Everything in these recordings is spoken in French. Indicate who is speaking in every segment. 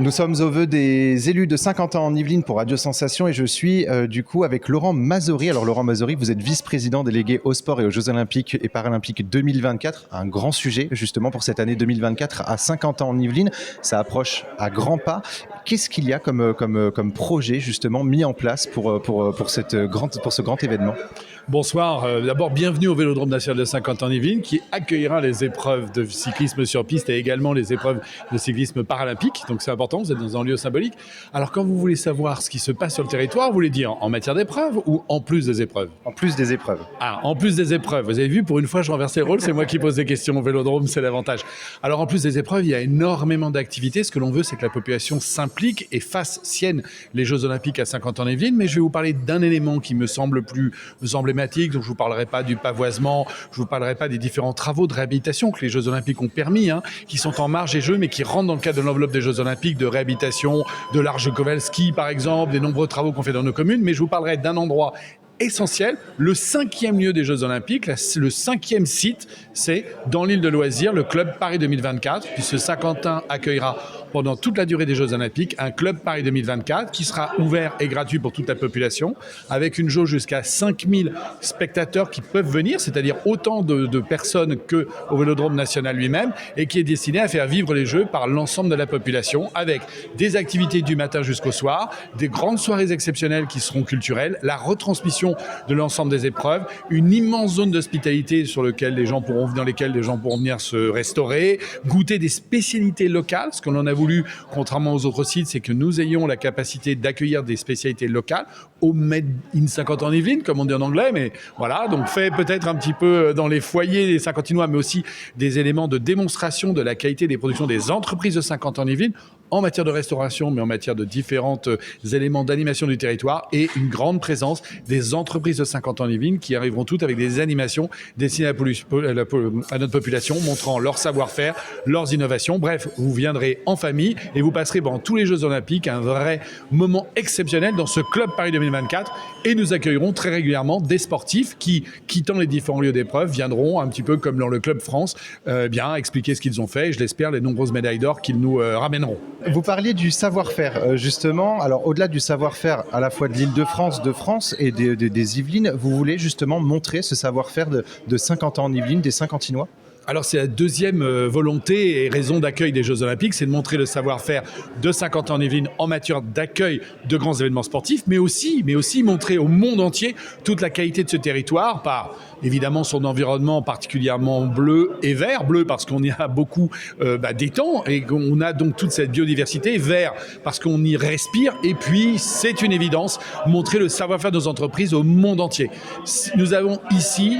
Speaker 1: Nous sommes au vœu des élus de 50 ans en Yvelines pour Radio Sensation et je suis du coup avec Laurent Mazory. Alors Laurent Mazory, vous êtes vice-président délégué au sport et aux Jeux Olympiques et Paralympiques 2024. Un grand sujet justement pour cette année 2024 à 50 ans en Yvelines. Ça approche à grands pas. Qu'est-ce qu'il y a comme projet justement mis en place pour ce grand événement ?
Speaker 2: Bonsoir, d'abord bienvenue au Vélodrome national de 50 ans en Yvelines qui accueillera les épreuves de cyclisme sur piste et également les épreuves de cyclisme paralympique. Donc c'est important, vous êtes dans un lieu symbolique. Alors quand vous voulez savoir ce qui se passe sur le territoire, vous voulez dire en matière d'épreuves ou en plus des épreuves ?
Speaker 1: En plus des épreuves.
Speaker 2: Ah, en plus des épreuves. Vous avez vu, pour une fois je renverse les rôles, c'est moi qui pose des questions au Vélodrome, c'est l'avantage. Alors en plus des épreuves, il y a énormément d'activités. Ce que l'on veut, c'est que la population s'implique et fasse sienne les Jeux Olympiques à 50 ans en Yvelines. Mais je vais vous parler d'un élément qui me semble plus emblématique. Donc je ne vous parlerai pas du pavoisement, je ne vous parlerai pas des différents travaux de réhabilitation que les Jeux Olympiques ont permis, qui sont en marge des Jeux, mais qui rentrent dans le cadre de l'enveloppe des Jeux Olympiques, de réhabilitation, de l'Arche Kowalski par exemple, des nombreux travaux qu'on fait dans nos communes. Mais je vous parlerai d'un endroit essentiel, le 5e lieu des Jeux Olympiques, le 5e site, c'est dans l'île de loisirs, le club Paris 2024, puisque Saint-Quentin accueillera pendant toute la durée des Jeux Olympiques un club Paris 2024 qui sera ouvert et gratuit pour toute la population, avec une jauge jusqu'à 5000 spectateurs qui peuvent venir, c'est-à-dire autant de personnes qu'au Vélodrome national lui-même, et qui est destiné à faire vivre les Jeux par l'ensemble de la population, avec des activités du matin jusqu'au soir, des grandes soirées exceptionnelles qui seront culturelles, la retransmission de l'ensemble des épreuves, une immense zone d'hospitalité dans lesquelles les gens pourront venir se restaurer, goûter des spécialités locales. Ce qu'on en a voulu, contrairement aux autres sites, c'est que nous ayons la capacité d'accueillir des spécialités locales au Made in 50 en Yvelines, comme on dit en anglais, mais voilà, donc fait peut-être un petit peu dans les foyers des 50inois, mais aussi des éléments de démonstration de la qualité des productions des entreprises de 50 en Yvelines, en matière de restauration, mais en matière de différents éléments d'animation du territoire et une grande présence des entreprises de 50 ans en Yvelines qui arriveront toutes avec des animations destinées à notre population, montrant leur savoir-faire, leurs innovations. Bref, vous viendrez en famille et vous passerez pendant tous les Jeux Olympiques un vrai moment exceptionnel dans ce club Paris 2024 et nous accueillerons très régulièrement des sportifs qui, quittant les différents lieux d'épreuve, viendront un petit peu comme dans le Club France, bien expliquer ce qu'ils ont fait et je l'espère les nombreuses médailles d'or qu'ils nous ramèneront.
Speaker 1: Vous parliez du savoir-faire, justement. Alors, au-delà du savoir-faire à la fois de l'Île-de-France, de France et des Yvelines, vous voulez justement montrer ce savoir-faire de 50 ans en Yvelines, des 50inois ?
Speaker 2: Alors c'est la deuxième volonté et raison d'accueil des Jeux Olympiques, c'est de montrer le savoir-faire de 50 ans en Yvelines en matière d'accueil de grands événements sportifs, mais aussi montrer au monde entier toute la qualité de ce territoire par évidemment son environnement particulièrement bleu et vert. Bleu parce qu'on y a beaucoup d'étangs et qu'on a donc toute cette biodiversité. Vert parce qu'on y respire. Et puis c'est une évidence, montrer le savoir-faire de nos entreprises au monde entier. Nous avons ici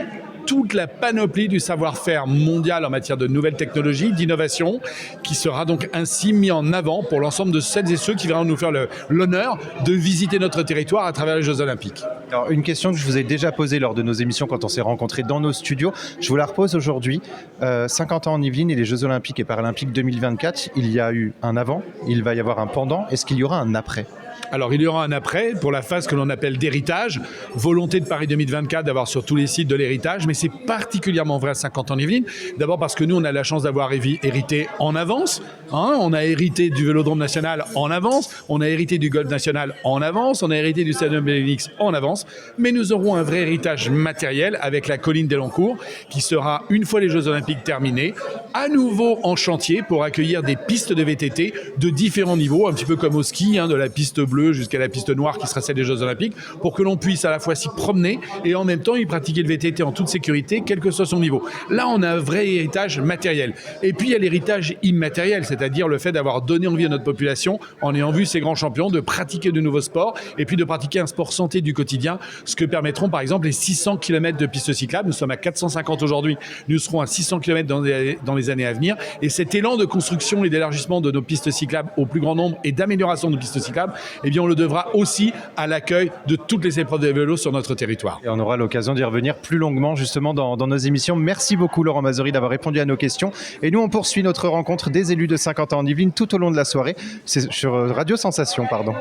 Speaker 2: toute la panoplie du savoir-faire mondial en matière de nouvelles technologies, d'innovation, qui sera donc ainsi mis en avant pour l'ensemble de celles et ceux qui viendront nous faire l'honneur de visiter notre territoire à travers les Jeux Olympiques.
Speaker 1: Alors, une question que je vous ai déjà posée lors de nos émissions quand on s'est rencontrés dans nos studios, je vous la repose aujourd'hui. 50 ans en Yvelines et les Jeux Olympiques et Paralympiques 2024, il y a eu un avant, il va y avoir un pendant. Est-ce qu'il y aura un après ?
Speaker 2: Alors, il y aura un après pour la phase que l'on appelle d'héritage. Volonté de Paris 2024 d'avoir sur tous les sites de l'héritage, mais c'est particulièrement vrai à 50 ans en Yvelines. D'abord parce que nous, on a la chance d'avoir hérité en avance. On a hérité du Vélodrome national en avance. On a hérité du Golf national en avance. On a hérité du Stadium Bellelix en avance. Mais nous aurons un vrai héritage matériel avec la colline d'Elancourt qui sera, une fois les Jeux Olympiques terminés, à nouveau en chantier pour accueillir des pistes de VTT de différents niveaux, un petit peu comme au ski, de la piste bleue jusqu'à la piste noire qui sera celle des Jeux Olympiques, pour que l'on puisse à la fois s'y promener et en même temps y pratiquer le VTT en toute sécurité, quel que soit son niveau. Là, on a un vrai héritage matériel. Et puis, il y a l'héritage immatériel, c'est-à-dire le fait d'avoir donné envie à notre population, en ayant vu ces grands champions, de pratiquer de nouveaux sports et puis de pratiquer un sport santé du quotidien, ce que permettront par exemple les 600 km de pistes cyclables. Nous sommes à 450 aujourd'hui, nous serons à 600 km dans les années à venir. Et cet élan de construction et d'élargissement de nos pistes cyclables au plus grand nombre et d'amélioration de nos pistes cyclables, eh bien, on le devra aussi à l'accueil de toutes les épreuves de vélo sur notre territoire.
Speaker 1: Et on aura l'occasion d'y revenir plus longuement justement dans nos émissions. Merci beaucoup Laurent Mazory d'avoir répondu à nos questions. Et nous, on poursuit notre rencontre des élus de 50 ans en Yvelines tout au long de la soirée. C'est sur Radio Sensation, pardon.